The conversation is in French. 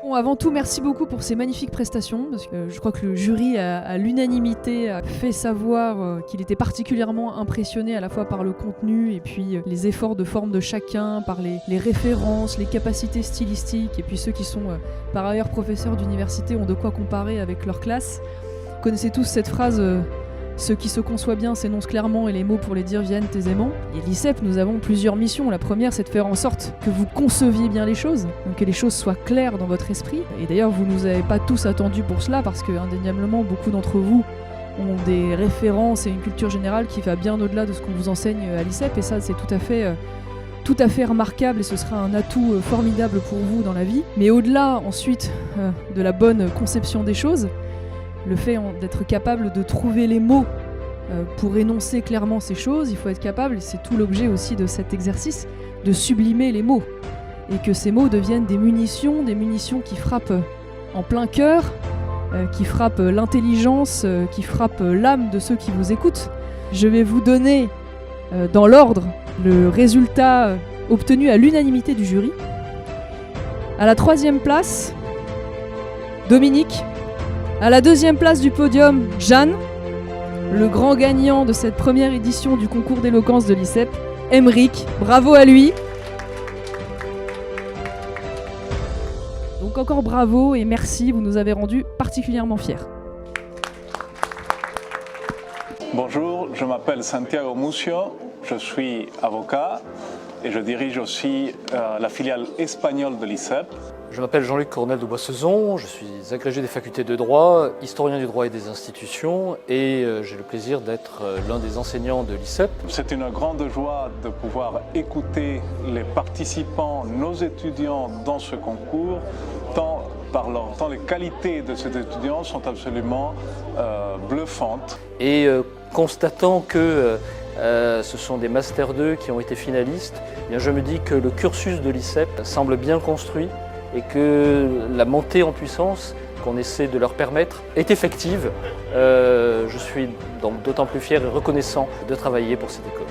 Bon, avant tout, merci beaucoup pour ces magnifiques prestations, parce que je crois que le jury à l'unanimité a fait savoir qu'il était particulièrement impressionné à la fois par le contenu et puis les efforts de forme de chacun, par les références, les capacités stylistiques, et puis ceux qui sont par ailleurs professeurs d'université ont de quoi comparer avec leur classe. Vous connaissez tous cette phrase ce qui se conçoit bien s'énonce clairement et les mots pour les dire viennent aisément. Et l'ICEP, nous avons plusieurs missions. La première, c'est de faire en sorte que vous conceviez bien les choses, donc que les choses soient claires dans votre esprit. Et d'ailleurs, vous ne nous avez pas tous attendus pour cela, parce que indéniablement, beaucoup d'entre vous ont des références et une culture générale qui va bien au-delà de ce qu'on vous enseigne à l'ICEP. Et ça, c'est tout à fait remarquable et ce sera un atout formidable pour vous dans la vie. Mais au-delà, ensuite, de la bonne conception des choses, le fait d'être capable de trouver les mots pour énoncer clairement ces choses, il faut être capable, et c'est tout l'objet aussi de cet exercice, de sublimer les mots. Et que ces mots deviennent des munitions qui frappent en plein cœur, qui frappent l'intelligence, qui frappent l'âme de ceux qui vous écoutent. Je vais vous donner, dans l'ordre, le résultat obtenu à l'unanimité du jury. À la 3e place, Dominique. À la 2e place du podium, Jeanne, le grand gagnant de cette première édition du concours d'éloquence de l'ICEP, Emeric, bravo à lui. Donc encore bravo et merci, vous nous avez rendus particulièrement fiers. Bonjour, je m'appelle Santiago Mucio, je suis avocat et je dirige aussi la filiale espagnole de l'ICEP. Je m'appelle Jean-Luc Cornel de Boissezon, je suis agrégé des facultés de droit, historien du droit et des institutions et j'ai le plaisir d'être l'un des enseignants de l'ICEP. C'est une grande joie de pouvoir écouter les participants, nos étudiants dans ce concours, tant les qualités de ces étudiants sont absolument bluffantes. Et constatant que ce sont des Master 2 qui ont été finalistes, eh bien je me dis que le cursus de l'ICEP semble bien construit et que la montée en puissance qu'on essaie de leur permettre est effective. Je suis donc d'autant plus fier et reconnaissant de travailler pour cette école.